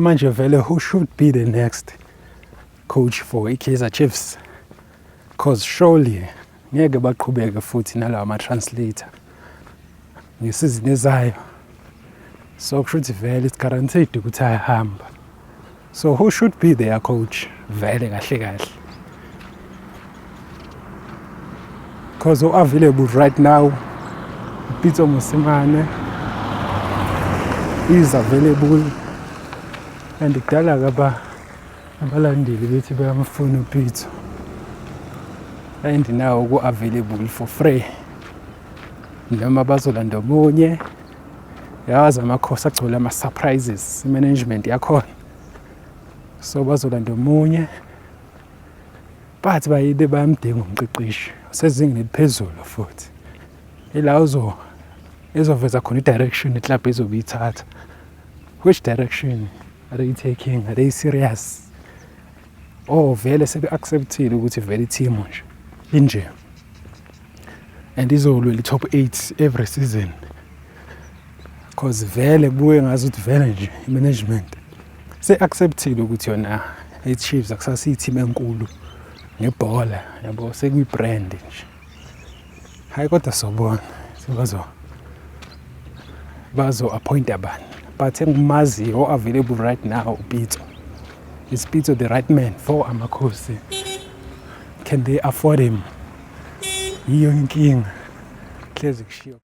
manje vele who should be the next coach for iKaizer Chiefs, because surely ngeke baqhubeke futhi nalawa ma-translator ngesizini ezayo. So kusho ukuthi vele it's guaranteed ukuthi ayahamba. So who should be their coach vele kahle kahle? Because available right now, Pitso Mosimane is available, and kudala abalandeli bethi bayamfuna uPitso, and now go available for free. Noma bazolanda omunye, yazi amakhosi agcwele ama-surprises management yakhona, so bazolanda omunye, but bayide bayamdinga umqeqeshi osezingeni eliphezulu futhi ila ezoveza khona i-direction iclub ezobe ithatha. Which direction are they taking? Are they serious? Oh, vele sebe-acceptile ukuthi vele i-team nje inje and izolwela i-top 8 every season, because vele kubuye ngazi ukuthi vele nje i-management se-acceptile ukuthi yona i-Chiefs akusasiyi team enkulu ngebhola, yabo sekuyi-brand nje. Hayi kodwa sobona bazo-appoint abantu, but engimaziyo o-available right now uPitso. Is Pitso the right man for amakhosi? Can they afford him? Yiyo inkinga. Hlezi kushiwo.